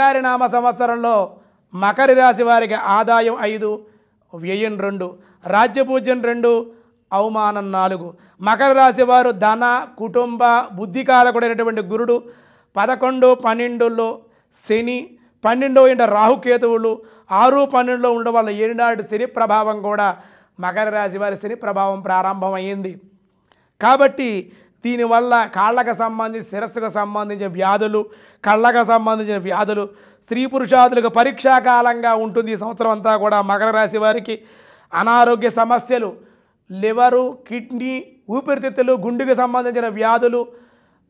వికారినామ సంవత్సరంలో మకర రాశి వారికి ఆదాయం 5, వ్యయం 2, రాజ్యపూజ్యం 2, అవమానం 4. మకర రాశి వారు ధన, కుటుంబ, బుద్ధికారకుడైనటువంటి గురుడు 11, 12లో శని, 12వ ఇంట రాహుకేతువులు, 6, 12లో ఉండడం వల్ల ఏనాడు శని ప్రభావం కూడా మకర రాశి వారి శని ప్రభావం ప్రారంభమైంది. కాబట్టి దీనివల్ల కాళ్ళకు సంబంధించి శిరస్సుకు సంబంధించిన వ్యాధులు, కళ్ళకు సంబంధించిన వ్యాధులు, స్త్రీ పురుషాదులకు పరీక్షాకాలంగా ఉంటుంది. ఈ సంవత్సరం అంతా కూడా మకర రాశి వారికి అనారోగ్య సమస్యలు, లివరు, కిడ్నీ, ఊపిరితిత్తులు, గుండెకు సంబంధించిన వ్యాధులు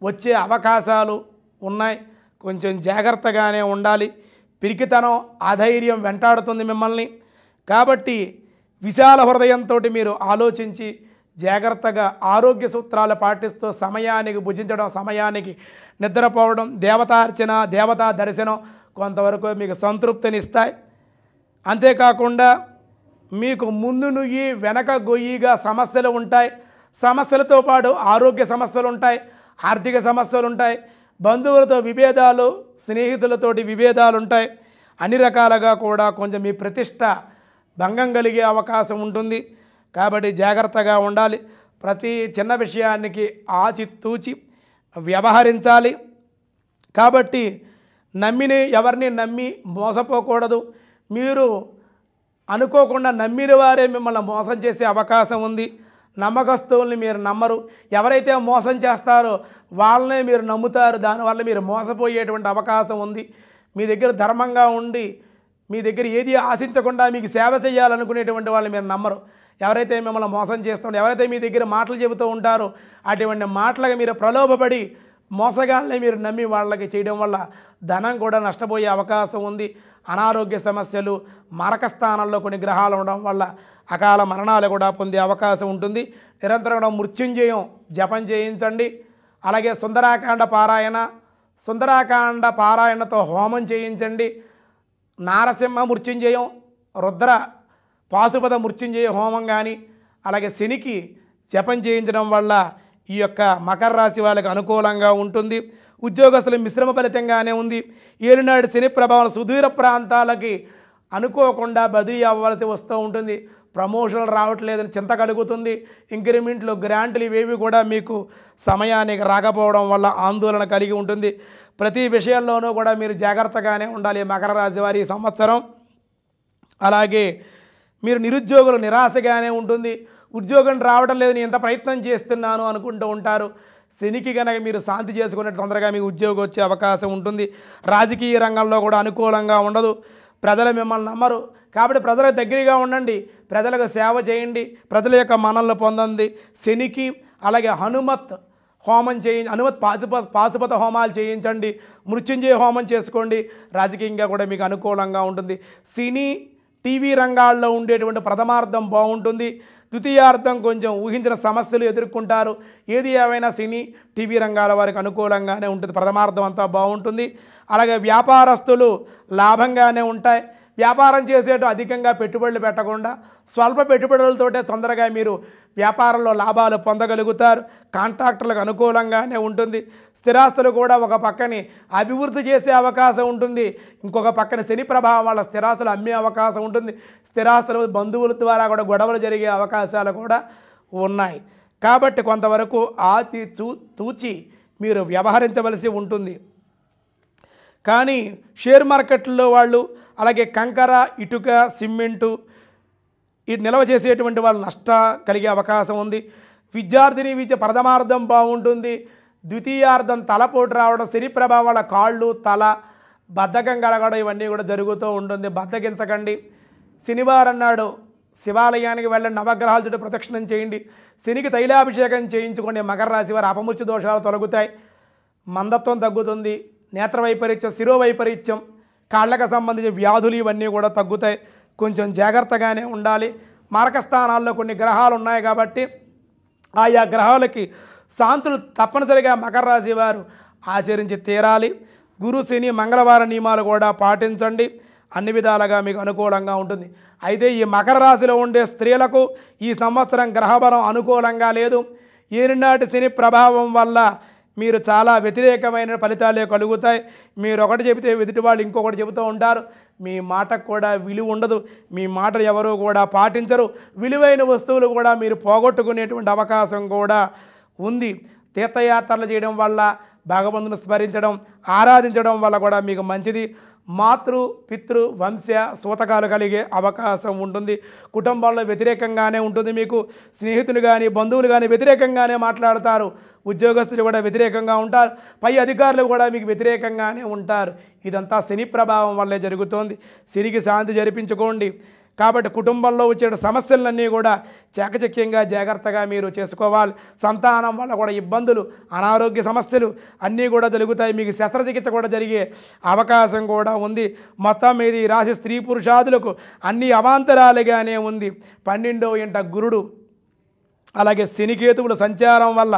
వచ్చే అవకాశాలు ఉన్నాయి. కొంచెం జాగ్రత్తగానే ఉండాలి. పిరికితనం, అధైర్యం వెంటాడుతుంది మిమ్మల్ని. కాబట్టి విశాల హృదయంతో మీరు ఆలోచించి జాగ్రత్తగా ఆరోగ్య సూత్రాలు పాటిస్తూ సమయానికి భుజించడం, సమయానికి నిద్రపోవడం, దేవతార్చన, దేవతా దర్శనం కొంతవరకు మీకు సంతృప్తినిస్తాయి. అంతేకాకుండా మీకు ముందు నుయ్యి వెనక గొయ్యిగా సమస్యలు ఉంటాయి. సమస్యలతో పాటు ఆరోగ్య సమస్యలు ఉంటాయి, ఆర్థిక సమస్యలు ఉంటాయి, బంధువులతో విభేదాలు, స్నేహితులతోటి విభేదాలు ఉంటాయి. అన్ని రకాలుగా కూడా కొంచెం మీ ప్రతిష్ట భంగం కలిగే అవకాశం ఉంటుంది. కాబట్టి జాగ్రత్తగా ఉండాలి. ప్రతి చిన్న విషయానికి ఆచితూచి వ్యవహరించాలి. కాబట్టి ఎవరిని నమ్మి మోసపోకూడదు. మీరు అనుకోకుండా నమ్మిన వారే మిమ్మల్ని మోసం చేసే అవకాశం ఉంది. నమ్మకస్తుల్ని మీరు నమ్మరు. ఎవరైతే మోసం చేస్తారో వాళ్ళనే మీరు నమ్ముతారు. దానివల్ల మీరు మోసపోయేటువంటి అవకాశం ఉంది. మీ దగ్గర ధర్మంగా ఉండి మీ దగ్గర ఏది ఆశించకుండా మీకు సేవ చేయాలనుకునేటువంటి వాళ్ళు మీరు నమ్మరు. ఎవరైతే మిమ్మల్ని మోసం చేస్తుంటారో, ఎవరైతే మీ దగ్గర మాటలు చెబుతూ ఉంటారో అటువంటి మాటలకు మీరు ప్రలోభపడి మోసగాళ్ళని మీరు నమ్మి వాళ్ళకి చేయడం వల్ల ధనం కూడా నష్టపోయే అవకాశం ఉంది. అనారోగ్య సమస్యలు, మరక స్థానంలో కొన్ని గ్రహాలు ఉండడం వల్ల అకాల మరణాలు కూడా పొందే అవకాశం ఉంటుంది. నిరంతరం కూడా మృత్యుంజయం జపం చేయించండి. అలాగే సుందరాకాండ పారాయణతో హోమం చేయించండి. నారసింహ మృత్యుంజయం, రుద్ర పాశుపత మృత్యుంజయ హోమం కానీ అలాగే శనికి జపం చేయించడం వల్ల ఈ యొక్క మకర రాశి వాళ్ళకి అనుకూలంగా ఉంటుంది. ఉద్యోగస్తులు మిశ్రమ ఫలితంగానే ఉంది. ఏలినాడు శని ప్రభావం సుదూర ప్రాంతాలకి అనుకోకుండా బదిలీ అవ్వాల్సి వస్తూ ఉంటుంది. ప్రమోషన్లు రావట్లేదని చింత కలుగుతుంది. ఇంక్రిమెంట్లు, గ్రాంట్లు ఇవేవి కూడా మీకు సమయానికి రాకపోవడం వల్ల ఆందోళన కలిగి ఉంటుంది. ప్రతి విషయంలోనూ కూడా మీరు జాగ్రత్తగానే ఉండాలి మకర రాశి వారి సంవత్సరం. అలాగే మీరు నిరుద్యోగులు నిరాశగానే ఉంటుంది. ఉద్యోగం రావడం లేదు, నేను ఎంత ప్రయత్నం చేస్తున్నాను అనుకుంటూ ఉంటారు. శనికి కనుక మీరు శాంతి చేసుకునే తొందరగా మీకు ఉద్యోగం వచ్చే అవకాశం ఉంటుంది. రాజకీయ రంగంలో కూడా అనుకూలంగా ఉండదు. ప్రజలు మిమ్మల్ని నమ్మరు. కాబట్టి ప్రజలకు దగ్గరగా ఉండండి, ప్రజలకు సేవ చేయండి, ప్రజల యొక్క మన్ననలు పొందండి. శనికి అలాగే హనుమత్ హోమం హనుమత్ పాశుపత హోమాలు చేయించండి. మృత్యుంజయ హోమం చేసుకోండి. రాజకీయంగా కూడా మీకు అనుకూలంగా ఉంటుంది. సినీ టీవీ రంగాల్లో ఉండేటువంటి ప్రథమార్థం బాగుంటుంది. ద్వితీయార్థం కొంచెం ఊహించిన సమస్యలు ఎదుర్కొంటారు. ఏది ఏమైనా సినీ టీవీ రంగాల వారికి అనుకూలంగానే ఉంటుంది. ప్రథమార్థం అంతా బాగుంటుంది. అలాగే వ్యాపారస్తులు లాభంగానే ఉంటాయి. వ్యాపారం చేసేటప్పుడు అధికంగా పెట్టుబడులు పెట్టకుండా స్వల్ప పెట్టుబడులతోటే తొందరగా మీరు వ్యాపారంలో లాభాలు పొందగలుగుతారు. కాంట్రాక్టర్లకు అనుకూలంగానే ఉంటుంది. స్థిరాస్తులు కూడా ఒక పక్కని అభివృద్ధి చేసే అవకాశం ఉంటుంది. ఇంకొక పక్కన శని ప్రభావం వల్ల స్థిరాస్తులు అమ్మే అవకాశం ఉంటుంది. స్థిరాస్తులు బంధువుల ద్వారా కూడా గొడవలు జరిగే అవకాశాలు కూడా ఉన్నాయి. కాబట్టి కొంతవరకు తూచి మీరు వ్యవహరించవలసి ఉంటుంది. కానీ షేర్ మార్కెట్లో వాళ్ళు అలాగే కంకర, ఇటుక, సిమెంటు ఇది నిల్వ చేసేటువంటి వాళ్ళు నష్టం కలిగే అవకాశం ఉంది. విద్యార్థిని విద్య ప్రథమార్థం బాగుంటుంది. ద్వితీయార్థం తలపోటు రావడం, శని ప్రభావం వల్ల కాళ్ళు, తల బద్ధకం కలగడం ఇవన్నీ కూడా జరుగుతూ ఉంటుంది. బద్ధకించకండి. శనివారం నాడు శివాలయానికి వెళ్ళండి. నవగ్రహాల చుట్టూ ప్రదక్షిణం చేయండి. శనికి తైలాభిషేకం చేయించుకోండి. మకర రాశి వారి అపమృత్యు దోషాలు తొలగుతాయి. మందత్వం తగ్గుతుంది. నేత్ర వైపరీత్యం, శిరోవైపరీత్యం, కాళ్ళకు సంబంధించిన వ్యాధులు ఇవన్నీ కూడా తగ్గుతాయి. కొంచెం జాగ్రత్తగానే ఉండాలి. మారక స్థానాల్లో కొన్ని గ్రహాలు ఉన్నాయి కాబట్టి ఆయా గ్రహాలకి శాంతులు తప్పనిసరిగా మకర రాశి వారు ఆచరించి తీరాలి. గురు, శని, మంగళవారం నియమాలు కూడా పాటించండి. అన్ని విధాలుగా మీకు అనుకూలంగా ఉంటుంది. అయితే ఈ మకర రాశిలో ఉండే స్త్రీలకు ఈ సంవత్సరం గ్రహబలం అనుకూలంగా లేదు. ఏనాటి శని ప్రభావం వల్ల మీరు చాలా వ్యతిరేకమైన ఫలితాలే కలుగుతాయి. మీరు ఒకటి చెబితే ఎదుటి వాళ్ళు ఇంకొకటి చెబుతూ ఉంటారు. మీ మాటకు కూడా విలువ ఉండదు. మీ మాటలు ఎవరు కూడా పాటించరు. విలువైన వస్తువులు కూడా మీరు పోగొట్టుకునేటువంటి అవకాశం కూడా ఉంది. తీర్థయాత్రలు చేయడం వల్ల, భగవంతుని స్మరించడం, ఆరాధించడం వల్ల కూడా మీకు మంచిది. మాతృ పితృ వంశ సూతకాలు కలిగే అవకాశం ఉంటుంది. కుటుంబంలో వ్యతిరేకంగానే ఉంటుంది. మీకు స్నేహితులు కానీ బంధువులు కానీ వ్యతిరేకంగానే మాట్లాడతారు. ఉద్యోగస్తులు కూడా వ్యతిరేకంగా ఉంటారు. పై అధికారులు కూడా మీకు వ్యతిరేకంగానే ఉంటారు. ఇదంతా శని ప్రభావం వల్లే జరుగుతోంది. శనికి శాంతి జరిపించుకోండి. కాబట్టి కుటుంబంలో వచ్చే సమస్యలన్నీ కూడా చాకచక్యంగా జాగ్రత్తగా మీరు చేసుకోవాలి. సంతానం వల్ల కూడా ఇబ్బందులు, అనారోగ్య సమస్యలు అన్నీ కూడా జరుగుతాయి. మీకు శస్త్రచికిత్స కూడా జరిగే అవకాశం కూడా ఉంది. మొత్తం మీద ఈ రాశి స్త్రీ పురుషాదులకు అన్ని అవాంతరాలుగానే ఉంది. 12వ ఇంట గురుడు అలాగే శనికేతువుల సంచారం వల్ల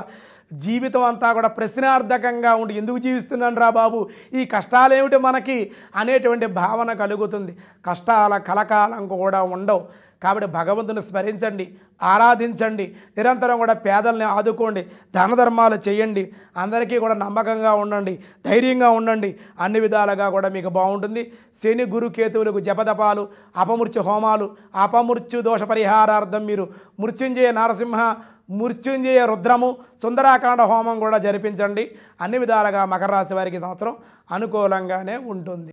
జీవితం అంతా కూడా ప్రశ్నార్థకంగా ఉండి ఎందుకు జీవిస్తున్నాను రా బాబు, ఈ కష్టాలేమిటి మనకి అనేటువంటి భావన కలుగుతుంది. కష్టాల కలకాలం కూడా ఉండవు. కాబట్టి భగవంతుని స్మరించండి, ఆరాధించండి, నిరంతరం కూడా పేదల్ని ఆదుకోండి, దాన ధర్మాలు చేయండి, అందరికీ కూడా నమ్మకంగా ఉండండి, ధైర్యంగా ఉండండి. అన్ని విధాలుగా కూడా మీకు బాగుంటుంది. శని గురు కేతువులకు జపదపాలు, అపమృత్యు హోమాలు, అపమృత్యు దోష పరిహారార్థం మీరు మృత్యుంజయ నరసింహ, మృత్యుంజయ రుద్రము, సుందరాకాండ హోమం కూడా జరిపించండి. అన్ని విధాలుగా మకర రాశి వారికి సంవత్సరం అనుకూలంగానే ఉంటుంది.